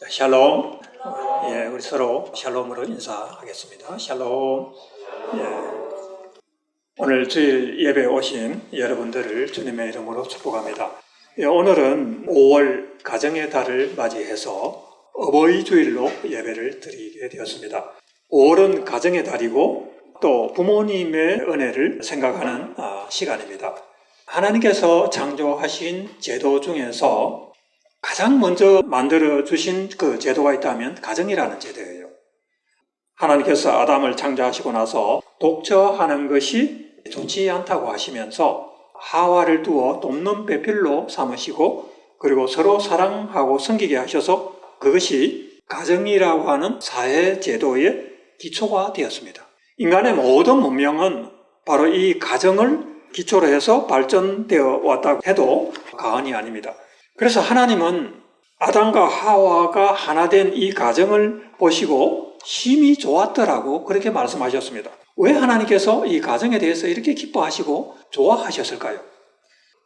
자, 샬롬. 예, 우리 서로 샬롬으로 인사하겠습니다. 샬롬. 예. 오늘 주일 예배에 오신 여러분들을 주님의 이름으로 축복합니다. 예, 오늘은 5월 가정의 달을 맞이해서 어버이 주일로 예배를 드리게 되었습니다. 5월은 가정의 달이고 또 부모님의 은혜를 생각하는 시간입니다. 하나님께서 창조하신 제도 중에서 가장 먼저 만들어주신 그 제도가 있다면 가정이라는 제도예요. 하나님께서 아담을 창조하시고 나서 독처하는 것이 좋지 않다고 하시면서 하와를 두어 돕는 배필로 삼으시고 그리고 서로 사랑하고 섬기게 하셔서 그것이 가정이라고 하는 사회 제도의 기초가 되었습니다. 인간의 모든 문명은 바로 이 가정을 기초로 해서 발전되어 왔다고 해도 과언이 아닙니다. 그래서 하나님은 아담과 하와가 하나 된 이 가정을 보시고 심히 좋았더라고 그렇게 말씀하셨습니다. 왜 하나님께서 이 가정에 대해서 이렇게 기뻐하시고 좋아하셨을까요?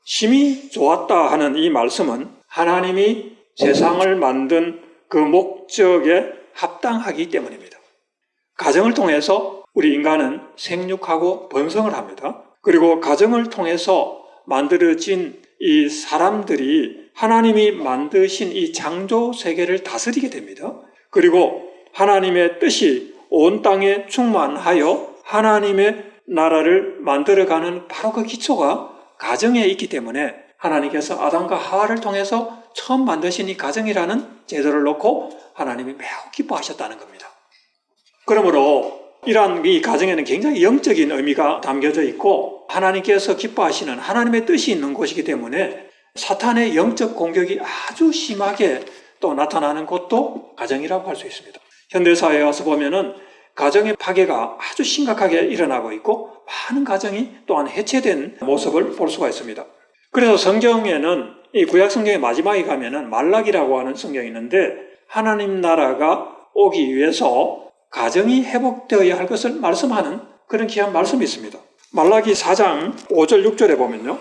심히 좋았다 하는 이 말씀은 하나님이 세상을 만든 그 목적에 합당하기 때문입니다. 가정을 통해서 우리 인간은 생육하고 번성을 합니다. 그리고 가정을 통해서 만들어진 이 사람들이 하나님이 만드신 이 창조 세계를 다스리게 됩니다. 그리고 하나님의 뜻이 온 땅에 충만하여 하나님의 나라를 만들어가는 바로 그 기초가 가정에 있기 때문에 하나님께서 아담과 하와를 통해서 처음 만드신 이 가정이라는 제도를 놓고 하나님이 매우 기뻐하셨다는 겁니다. 그러므로 이러한 이 가정에는 굉장히 영적인 의미가 담겨져 있고 하나님께서 기뻐하시는 하나님의 뜻이 있는 곳이기 때문에 사탄의 영적 공격이 아주 심하게 또 나타나는 곳도 가정이라고 할 수 있습니다. 현대사회에 와서 보면은 가정의 파괴가 아주 심각하게 일어나고 있고 많은 가정이 또한 해체된 모습을 볼 수가 있습니다. 그래서 성경에는 이 구약 성경의 마지막에 가면은 말라기라고 하는 성경이 있는데 하나님 나라가 오기 위해서 가정이 회복되어야 할 것을 말씀하는 그런 귀한 말씀이 있습니다. 말라기 4장 5절 6절에 보면요.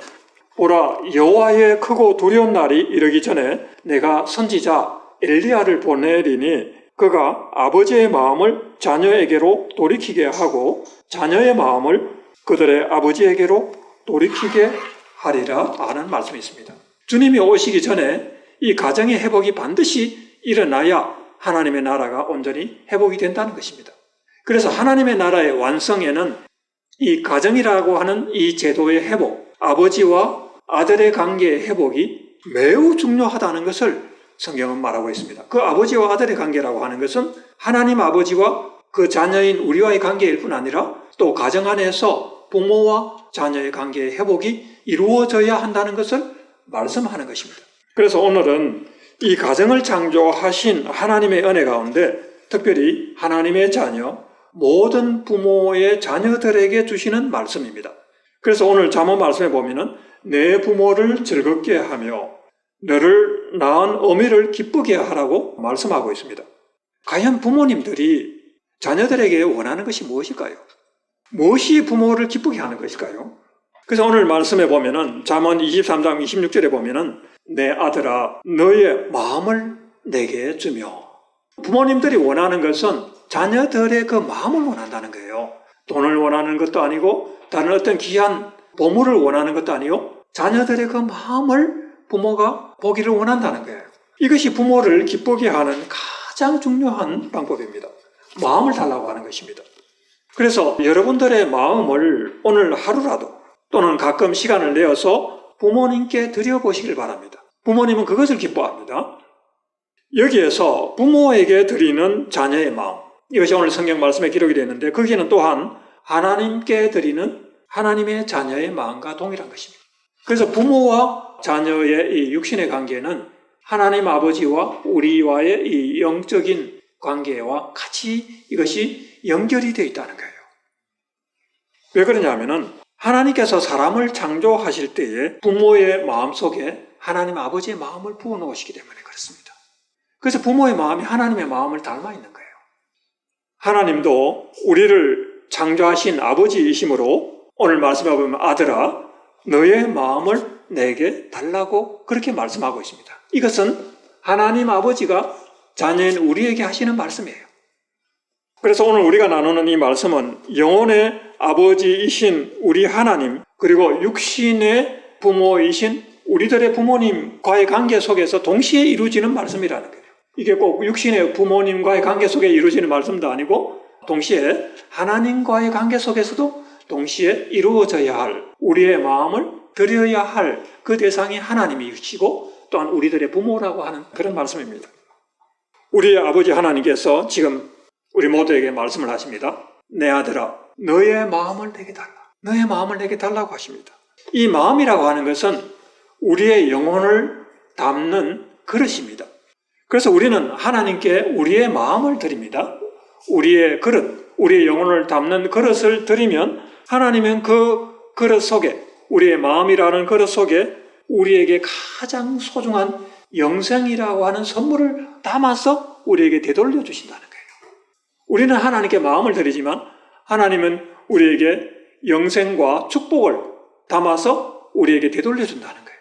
보라, 여호와의 크고 두려운 날이 이르기 전에 내가 선지자 엘리야를 보내리니 그가 아버지의 마음을 자녀에게로 돌이키게 하고 자녀의 마음을 그들의 아버지에게로 돌이키게 하리라 하는 말씀이 있습니다. 주님이 오시기 전에 이 가정의 회복이 반드시 일어나야 하나님의 나라가 온전히 회복이 된다는 것입니다. 그래서 하나님의 나라의 완성에는 이 가정이라고 하는 이 제도의 회복, 아버지와 아들의 관계의 회복이 매우 중요하다는 것을 성경은 말하고 있습니다. 그 아버지와 아들의 관계라고 하는 것은 하나님 아버지와 그 자녀인 우리와의 관계일 뿐 아니라 또 가정 안에서 부모와 자녀의 관계의 회복이 이루어져야 한다는 것을 말씀하는 것입니다. 그래서 오늘은 이 가정을 창조하신 하나님의 은혜 가운데 특별히 하나님의 자녀, 모든 부모의 자녀들에게 주시는 말씀입니다. 그래서 오늘 잠언 말씀에 보면은 내 부모를 즐겁게 하며 너를 낳은 어미를 기쁘게 하라고 말씀하고 있습니다. 과연 부모님들이 자녀들에게 원하는 것이 무엇일까요? 무엇이 부모를 기쁘게 하는 것일까요? 그래서 오늘 말씀에 보면은 잠언 23장 26절에 보면은 내 아들아 너의 마음을 내게 주며 부모님들이 원하는 것은 자녀들의 그 마음을 원한다는 거예요. 돈을 원하는 것도 아니고 다른 어떤 귀한 보물을 원하는 것도 아니고 자녀들의 그 마음을 부모가 보기를 원한다는 거예요. 이것이 부모를 기쁘게 하는 가장 중요한 방법입니다. 마음을 달라고 하는 것입니다. 그래서 여러분들의 마음을 오늘 하루라도 또는 가끔 시간을 내어서 부모님께 드려보시길 바랍니다. 부모님은 그것을 기뻐합니다. 여기에서 부모에게 드리는 자녀의 마음, 이것이 오늘 성경 말씀에 기록이 되어 있는데 거기는 또한 하나님께 드리는 하나님의 자녀의 마음과 동일한 것입니다. 그래서 부모와 자녀의 이 육신의 관계는 하나님 아버지와 우리와의 이 영적인 관계와 같이 이것이 연결이 되어 있다는 거예요. 왜 그러냐면은 하나님께서 사람을 창조하실 때에 부모의 마음속에 하나님 아버지의 마음을 부어놓으시기 때문에 그렇습니다. 그래서 부모의 마음이 하나님의 마음을 닮아 있는 거예요. 하나님도 우리를 창조하신 아버지이심으로 오늘 말씀해 보면 아들아 너의 마음을 내게 달라고 그렇게 말씀하고 있습니다. 이것은 하나님 아버지가 자녀인 우리에게 하시는 말씀이에요. 그래서 오늘 우리가 나누는 이 말씀은 영혼의 아버지이신 우리 하나님, 그리고 육신의 부모이신 우리들의 부모님과의 관계 속에서 동시에 이루어지는 말씀이라는 거예요. 이게 꼭 육신의 부모님과의 관계 속에 이루어지는 말씀도 아니고 동시에 하나님과의 관계 속에서도 동시에 이루어져야 할, 우리의 마음을 드려야 할 그 대상이 하나님이시고 또한 우리들의 부모라고 하는 그런 말씀입니다. 우리의 아버지 하나님께서 지금 우리 모두에게 말씀을 하십니다. 내 아들아, 너의 마음을 내게 달라. 너의 마음을 내게 달라고 하십니다. 이 마음이라고 하는 것은 우리의 영혼을 담는 그릇입니다. 그래서 우리는 하나님께 우리의 마음을 드립니다. 우리의 그릇, 우리의 영혼을 담는 그릇을 드리면 하나님은 그 그릇 속에, 우리의 마음이라는 그릇 속에 우리에게 가장 소중한 영생이라고 하는 선물을 담아서 우리에게 되돌려 주신다는 거예요. 우리는 하나님께 마음을 드리지만 하나님은 우리에게 영생과 축복을 담아서 우리에게 되돌려 준다는 거예요.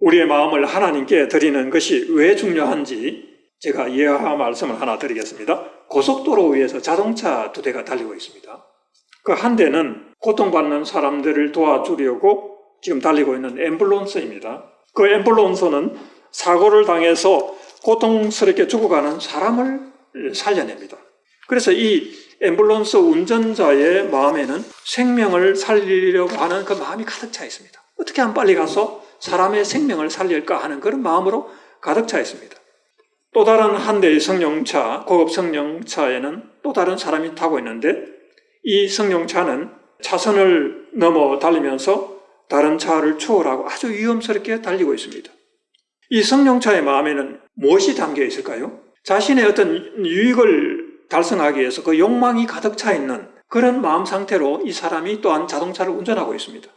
우리의 마음을 하나님께 드리는 것이 왜 중요한지 제가 예화 말씀을 하나 드리겠습니다. 고속도로 위에서 자동차 2대가 달리고 있습니다. 그 한 대는 고통받는 사람들을 도와주려고 지금 달리고 있는 앰뷸런스입니다. 그 앰뷸런스는 사고를 당해서 고통스럽게 죽어가는 사람을 살려냅니다. 그래서 이 앰뷸런스 운전자의 마음에는 생명을 살리려고 하는 그 마음이 가득 차 있습니다. 어떻게 하면 빨리 가서 사람의 생명을 살릴까 하는 그런 마음으로 가득 차 있습니다. 또 다른 한 대의 승용차, 고급 승용차에는 또 다른 사람이 타고 있는데 이 승용차는 차선을 넘어 달리면서 다른 차를 추월하고 아주 위험스럽게 달리고 있습니다. 이 승용차의 마음에는 무엇이 담겨 있을까요? 자신의 어떤 유익을 달성하기 위해서 그 욕망이 가득 차 있는 그런 마음 상태로 이 사람이 또한 자동차를 운전하고 있습니다.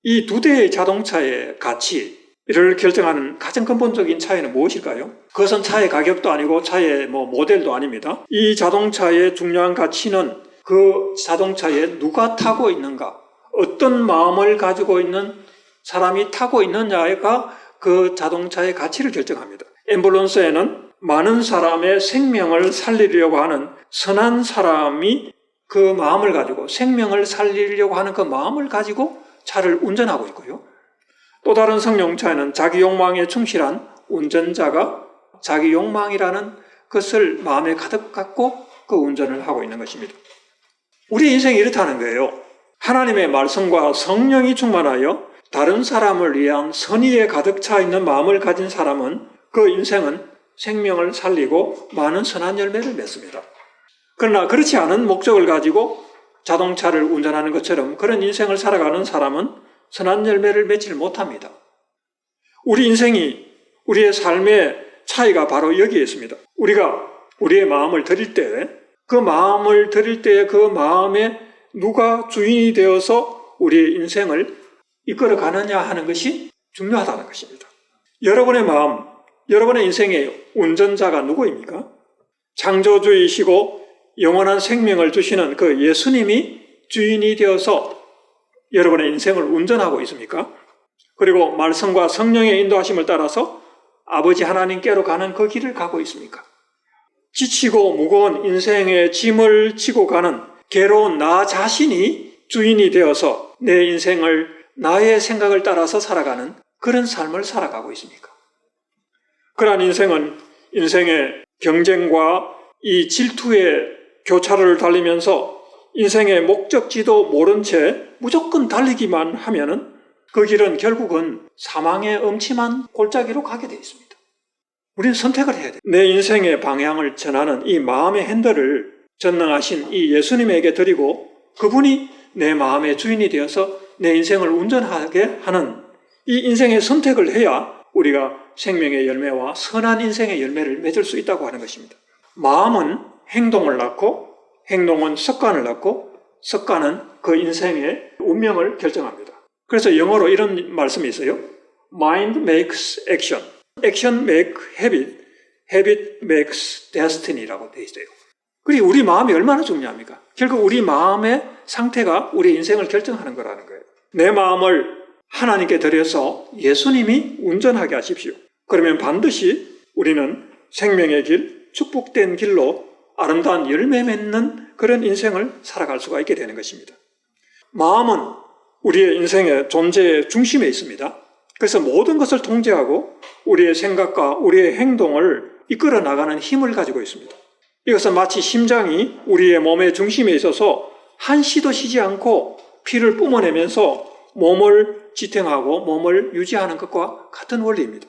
이 2대의 자동차의 가치를 결정하는 가장 근본적인 차이는 무엇일까요? 그것은 차의 가격도 아니고 차의 모델도 아닙니다. 이 자동차의 중요한 가치는 그 자동차에 누가 타고 있는가, 어떤 마음을 가지고 있는 사람이 타고 있느냐가 그 자동차의 가치를 결정합니다. 앰뷸런스에는 많은 사람의 생명을 살리려고 하는 선한 사람이 그 마음을 가지고 생명을 살리려고 하는 그 마음을 가지고 차를 운전하고 있고요. 또 다른 승용차에는 자기 욕망에 충실한 운전자가 자기 욕망이라는 것을 마음에 가득 갖고 그 운전을 하고 있는 것입니다. 우리 인생이 이렇다는 거예요. 하나님의 말씀과 성령이 충만하여 다른 사람을 위한 선의에 가득 차 있는 마음을 가진 사람은 그 인생은 생명을 살리고 많은 선한 열매를 맺습니다. 그러나 그렇지 않은 목적을 가지고 자동차를 운전하는 것처럼 그런 인생을 살아가는 사람은 선한 열매를 맺지 못합니다. 우리 인생이, 우리의 삶의 차이가 바로 여기에 있습니다. 우리가 우리의 마음을 드릴 때 그 마음을 드릴 때 그 마음에 누가 주인이 되어서 우리의 인생을 이끌어 가느냐 하는 것이 중요하다는 것입니다. 여러분의 마음, 여러분의 인생의 운전자가 누구입니까? 창조주이시고 영원한 생명을 주시는 그 예수님이 주인이 되어서 여러분의 인생을 운전하고 있습니까? 그리고 말씀과 성령의 인도하심을 따라서 아버지 하나님께로 가는 그 길을 가고 있습니까? 지치고 무거운 인생의 짐을 지고 가는 괴로운 나 자신이 주인이 되어서 내 인생을 나의 생각을 따라서 살아가는 그런 삶을 살아가고 있습니까? 그러한 인생은 인생의 경쟁과 이 질투의 교차로를 달리면서 인생의 목적지도 모른 채 무조건 달리기만 하면은 그 길은 결국은 사망의 음침한 골짜기로 가게 되어 있습니다. 우리는 선택을 해야 돼요. 내 인생의 방향을 전하는 이 마음의 핸들을 전능하신 이 예수님에게 드리고 그분이 내 마음의 주인이 되어서 내 인생을 운전하게 하는 이 인생의 선택을 해야 우리가 생명의 열매와 선한 인생의 열매를 맺을 수 있다고 하는 것입니다. 마음은 행동을 낳고 행동은 습관을 낳고 습관은 그 인생의 운명을 결정합니다. 그래서 영어로 이런 말씀이 있어요. Mind makes action. Action make habit. Habit makes destiny라고 되어 있어요. 그리고 우리 마음이 얼마나 중요합니까? 결국 우리 마음의 상태가 우리 인생을 결정하는 거라는 거예요. 내 마음을 하나님께 드려서 예수님이 운전하게 하십시오. 그러면 반드시 우리는 생명의 길, 축복된 길로 아름다운 열매 맺는 그런 인생을 살아갈 수가 있게 되는 것입니다. 마음은 우리의 인생의 존재의 중심에 있습니다. 그래서 모든 것을 통제하고 우리의 생각과 우리의 행동을 이끌어 나가는 힘을 가지고 있습니다. 이것은 마치 심장이 우리의 몸의 중심에 있어서 한시도 쉬지 않고 피를 뿜어내면서 몸을 지탱하고 몸을 유지하는 것과 같은 원리입니다.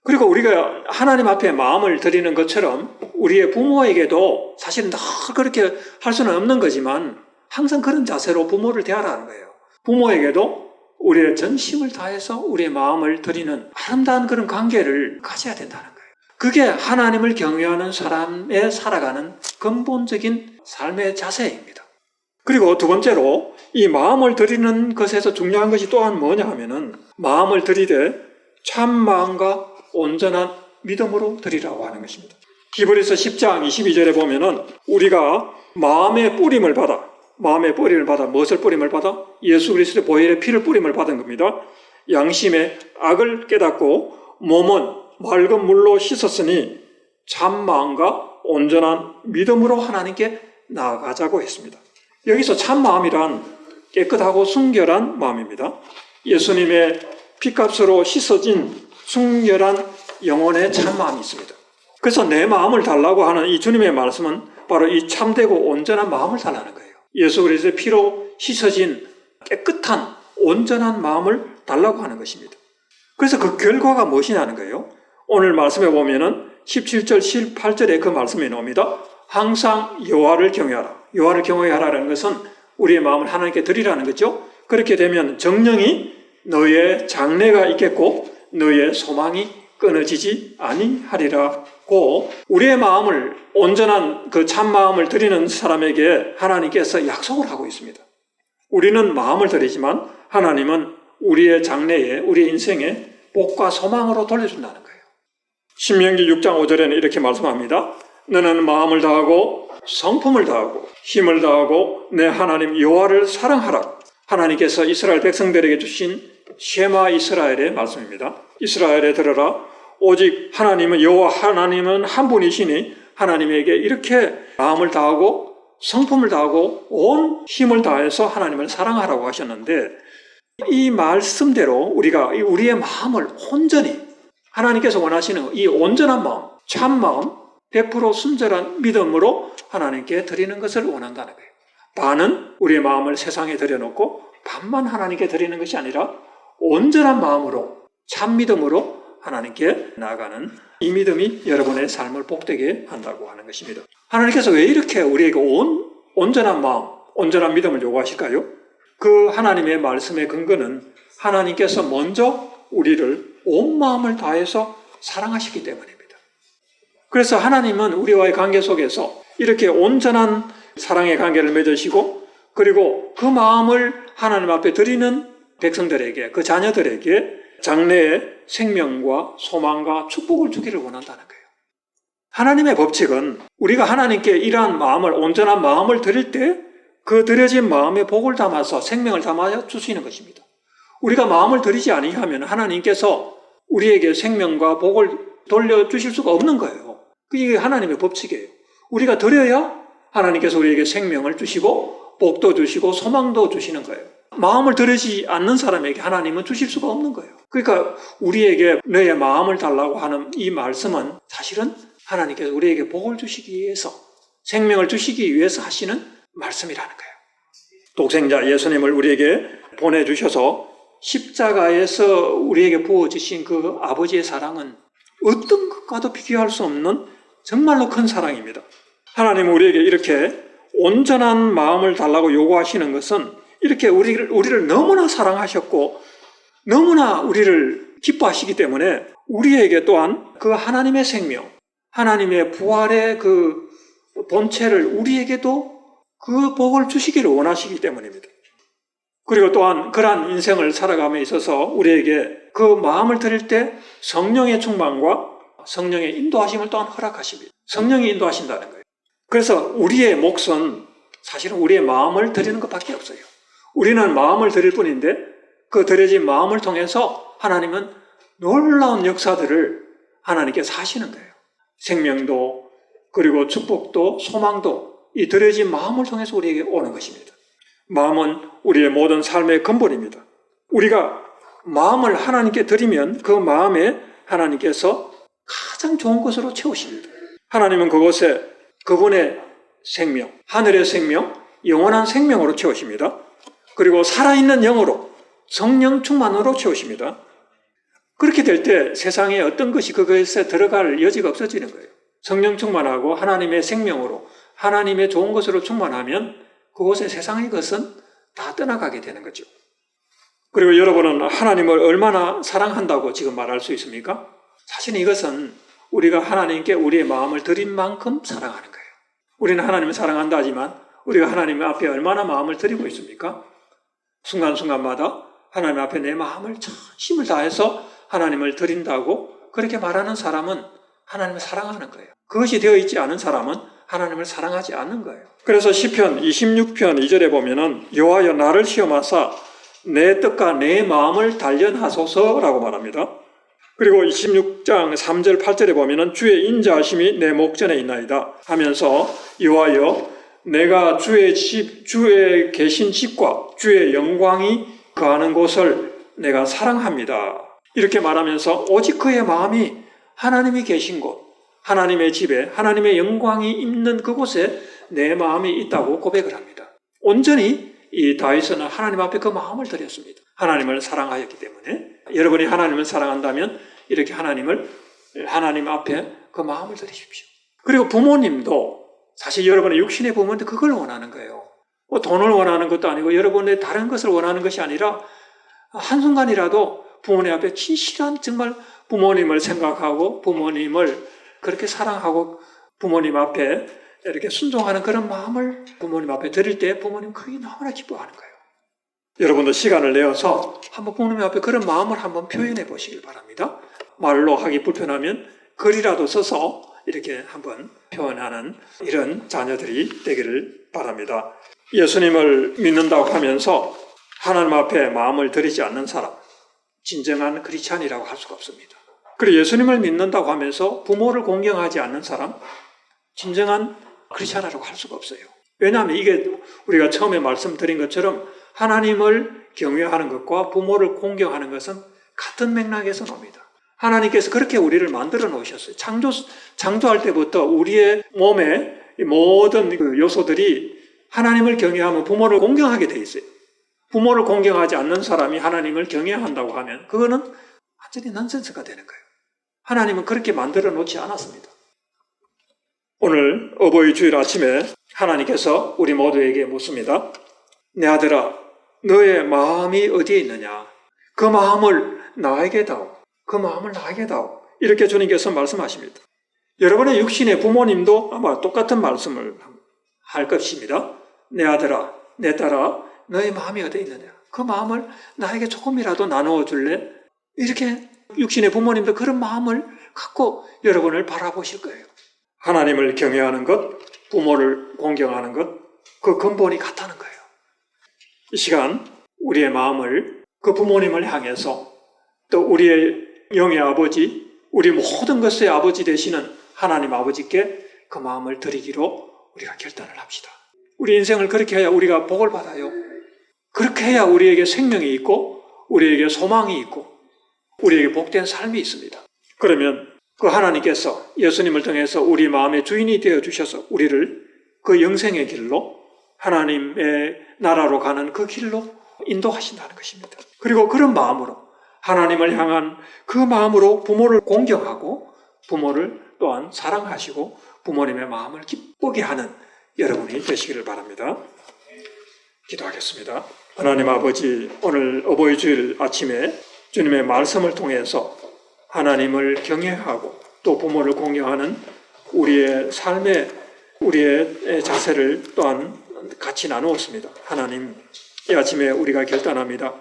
그리고 우리가 하나님 앞에 마음을 드리는 것처럼 우리의 부모에게도 사실은 늘 그렇게 할 수는 없는 거지만 항상 그런 자세로 부모를 대하라는 거예요. 부모에게도 우리의 전심을 다해서 우리의 마음을 드리는 아름다운 그런 관계를 가져야 된다는 거예요. 그게 하나님을 경외하는 사람의 살아가는 근본적인 삶의 자세입니다. 그리고 두 번째로 이 마음을 드리는 것에서 중요한 것이 또한 뭐냐 하면은 마음을 드리되 참 마음과 온전한 믿음으로 드리라고 하는 것입니다. 히브리서 10장 22절에 보면은 우리가 마음의 뿌림을 받아 무엇을 뿌림을 받아? 예수 그리스도의 보혈의 피를 뿌림을 받은 겁니다. 양심의 악을 깨닫고 몸은 맑은 물로 씻었으니 참 마음과 온전한 믿음으로 하나님께 나아가자고 했습니다. 여기서 참 마음이란 깨끗하고 순결한 마음입니다. 예수님의 피값으로 씻어진 순결한 영혼의 참 마음이 있습니다. 그래서 내 마음을 달라고 하는 이 주님의 말씀은 바로 이 참되고 온전한 마음을 달라는 거예요. 예수 그리스도의 피로 씻어진 깨끗한 온전한 마음을 달라고 하는 것입니다. 그래서 그 결과가 무엇이냐는 거예요. 오늘 말씀에 보면은 17절, 18절에 그 말씀이 나옵니다. 항상 여호와를 경외하라. 여호와를 경외하라는 것은 우리의 마음을 하나님께 드리라는 거죠. 그렇게 되면 정령이 너의 장래가 있겠고 너의 소망이 끊어지지 아니하리라고 우리의 마음을 온전한 그 참 마음을 드리는 사람에게 하나님께서 약속을 하고 있습니다. 우리는 마음을 드리지만 하나님은 우리의 장래에 우리의 인생에 복과 소망으로 돌려준다는 거예요. 신명기 6장 5절에는 이렇게 말씀합니다. 너는 마음을 다하고 성품을 다하고 힘을 다하고 내 하나님 여호와를 사랑하라. 하나님께서 이스라엘 백성들에게 주신 쉐마 이스라엘의 말씀입니다. 이스라엘에 들어라. 오직 하나님은 여호와 하나님은 한 분이시니 하나님에게 이렇게 마음을 다하고 성품을 다하고 온 힘을 다해서 하나님을 사랑하라고 하셨는데 이 말씀대로 우리가 우리의 마음을 온전히 하나님께서 원하시는 이 온전한 마음, 참 마음, 100% 순절한 믿음으로 하나님께 드리는 것을 원한다는 거예요. 반은 우리의 마음을 세상에 드려놓고 반만 하나님께 드리는 것이 아니라 온전한 마음으로 참 믿음으로 하나님께 나아가는 이 믿음이 여러분의 삶을 복되게 한다고 하는 것입니다. 하나님께서 왜 이렇게 우리에게 온전한 마음, 온전한 믿음을 요구하실까요? 그 하나님의 말씀의 근거는 하나님께서 먼저 우리를 온 마음을 다해서 사랑하시기 때문입니다. 그래서 하나님은 우리와의 관계 속에서 이렇게 온전한 사랑의 관계를 맺으시고 그리고 그 마음을 하나님 앞에 드리는 백성들에게, 그 자녀들에게 장래의 생명과 소망과 축복을 주기를 원한다는 거예요. 하나님의 법칙은 우리가 하나님께 이러한 마음을, 온전한 마음을 드릴 때 그 드려진 마음에 복을 담아서 생명을 담아 주시는 것입니다. 우리가 마음을 드리지 아니하면 하나님께서 우리에게 생명과 복을 돌려주실 수가 없는 거예요. 그게 하나님의 법칙이에요. 우리가 드려야 하나님께서 우리에게 생명을 주시고 복도 주시고 소망도 주시는 거예요. 마음을 드리지 않는 사람에게 하나님은 주실 수가 없는 거예요. 그러니까 우리에게 너의 마음을 달라고 하는 이 말씀은 사실은 하나님께서 우리에게 복을 주시기 위해서 생명을 주시기 위해서 하시는 말씀이라는 거예요. 독생자 예수님을 우리에게 보내주셔서 십자가에서 우리에게 부어주신 그 아버지의 사랑은 어떤 것과도 비교할 수 없는 정말로 큰 사랑입니다. 하나님은 우리에게 이렇게 온전한 마음을 달라고 요구하시는 것은 이렇게 우리를 너무나 사랑하셨고 너무나 우리를 기뻐하시기 때문에 우리에게 또한 그 하나님의 생명, 하나님의 부활의 그 본체를 우리에게도 그 복을 주시기를 원하시기 때문입니다. 그리고 또한 그러한 인생을 살아감에 있어서 우리에게 그 마음을 드릴 때 성령의 충만과 성령의 인도하심을 또한 허락하십니다. 성령이 인도하신다는 거예요. 그래서 우리의 몫은 사실은 우리의 마음을 드리는 것밖에 없어요. 우리는 마음을 드릴 뿐인데 그 드려진 마음을 통해서 하나님은 놀라운 역사들을 하나님께서 하시는 거예요. 생명도 그리고 축복도 소망도 이 드려진 마음을 통해서 우리에게 오는 것입니다. 마음은 우리의 모든 삶의 근본입니다. 우리가 마음을 하나님께 드리면 그 마음에 하나님께서 가장 좋은 것으로 채우십니다. 하나님은 그곳에 그분의 생명, 하늘의 생명, 영원한 생명으로 채우십니다. 그리고 살아있는 영으로 성령 충만으로 채우십니다. 그렇게 될 때 세상에 어떤 것이 그것에 들어갈 여지가 없어지는 거예요. 성령 충만하고 하나님의 생명으로 하나님의 좋은 것으로 충만하면 그곳에 세상의 것은 다 떠나가게 되는 거죠. 그리고 여러분은 하나님을 얼마나 사랑한다고 지금 말할 수 있습니까? 사실 이것은 우리가 하나님께 우리의 마음을 드린 만큼 사랑하는 거예요. 우리는 하나님을 사랑한다 하지만 우리가 하나님 앞에 얼마나 마음을 드리고 있습니까? 순간순간마다 하나님 앞에 내 마음을 힘을 다해서 하나님을 드린다고 그렇게 말하는 사람은 하나님을 사랑하는 거예요. 그것이 되어 있지 않은 사람은 하나님을 사랑하지 않는 거예요. 그래서 시편 26편 2절에 보면은 여호와여 나를 시험하사 내 뜻과 내 마음을 단련하소서라고 말합니다. 그리고 26장 3절 8절에 보면은 주의 인자하심이 내 목전에 있나이다 하면서 여호와여 내가 주의 계신 집과 주의 영광이 거하는 곳을 내가 사랑합니다. 이렇게 말하면서 오직 그의 마음이 하나님이 계신 곳, 하나님의 집에 하나님의 영광이 있는 그곳에 내 마음이 있다고 고백을 합니다. 온전히 이 다윗은 하나님 앞에 그 마음을 드렸습니다. 하나님을 사랑하였기 때문에 여러분이 하나님을 사랑한다면 이렇게 하나님 앞에 그 마음을 드리십시오. 그리고 부모님도 사실 여러분의 육신의 부모님도 그걸 원하는 거예요. 뭐 돈을 원하는 것도 아니고 여러분의 다른 것을 원하는 것이 아니라 한순간이라도 부모님 앞에 진실한 정말 부모님을 생각하고 부모님을 그렇게 사랑하고 부모님 앞에 이렇게 순종하는 그런 마음을 부모님 앞에 드릴 때 부모님 그게 너무나 기뻐하는 거예요. 여러분도 시간을 내어서 한번 부모님 앞에 그런 마음을 한번 표현해 보시길 바랍니다. 말로 하기 불편하면 글이라도 써서 이렇게 한번 표현하는 이런 자녀들이 되기를 바랍니다. 예수님을 믿는다고 하면서 하나님 앞에 마음을 드리지 않는 사람, 진정한 크리스찬이라고 할 수가 없습니다. 그리고 예수님을 믿는다고 하면서 부모를 공경하지 않는 사람, 진정한 크리스찬이라고 할 수가 없어요. 왜냐하면 이게 우리가 처음에 말씀드린 것처럼 하나님을 경외하는 것과 부모를 공경하는 것은 같은 맥락에서 놉니다. 하나님께서 그렇게 우리를 만들어 놓으셨어요. 창조할 때부터 우리의 몸의 모든 그 요소들이 하나님을 경외하면 부모를 공경하게 돼 있어요. 부모를 공경하지 않는 사람이 하나님을 경외한다고 하면 그거는 완전히 넌센스가 되는 거예요. 하나님은 그렇게 만들어 놓지 않았습니다. 오늘 어버이 주일 아침에 하나님께서 우리 모두에게 묻습니다. 내 아들아, 너의 마음이 어디에 있느냐? 그 마음을 나에게 다오. 그 마음을 나에게 다오. 이렇게 주님께서 말씀하십니다. 여러분의 육신의 부모님도 아마 똑같은 말씀을 할 것입니다. 내 아들아, 내 딸아, 너의 마음이 어디에 있느냐? 그 마음을 나에게 조금이라도 나누어 줄래? 이렇게 육신의 부모님도 그런 마음을 갖고 여러분을 바라보실 거예요. 하나님을 경외하는 것, 부모를 공경하는 것, 그 근본이 같다는 거예요. 이 시간 우리의 마음을 그 부모님을 향해서 또 우리의 영의 아버지, 우리 모든 것의 아버지 되시는 하나님 아버지께 그 마음을 드리기로 우리가 결단을 합시다. 우리 인생을 그렇게 해야 우리가 복을 받아요. 그렇게 해야 우리에게 생명이 있고 우리에게 소망이 있고 우리에게 복된 삶이 있습니다. 그러면 그 하나님께서 예수님을 통해서 우리 마음의 주인이 되어주셔서 우리를 그 영생의 길로 하나님의 나라로 가는 그 길로 인도하신다는 것입니다. 그리고 그런 마음으로 하나님을 향한 그 마음으로 부모를 공경하고 부모를 또한 사랑하시고 부모님의 마음을 기쁘게 하는 여러분이 되시기를 바랍니다. 기도하겠습니다. 하나님 아버지, 오늘 어버이 주일 아침에 주님의 말씀을 통해서 하나님을 경외하고 또 부모를 공경하는 우리의 삶의 우리의 자세를 또한 같이 나누었습니다. 하나님, 이 아침에 우리가 결단합니다.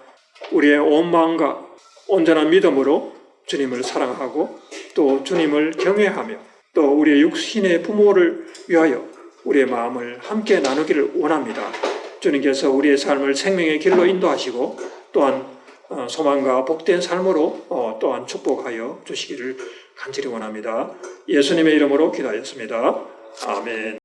우리의 온 마음과 온전한 믿음으로 주님을 사랑하고 또 주님을 경외하며 또 우리의 육신의 부모를 위하여 우리의 마음을 함께 나누기를 원합니다. 주님께서 우리의 삶을 생명의 길로 인도하시고 또한 소망과 복된 삶으로 또한 축복하여 주시기를 간절히 원합니다. 예수님의 이름으로 기도하였습니다. 아멘.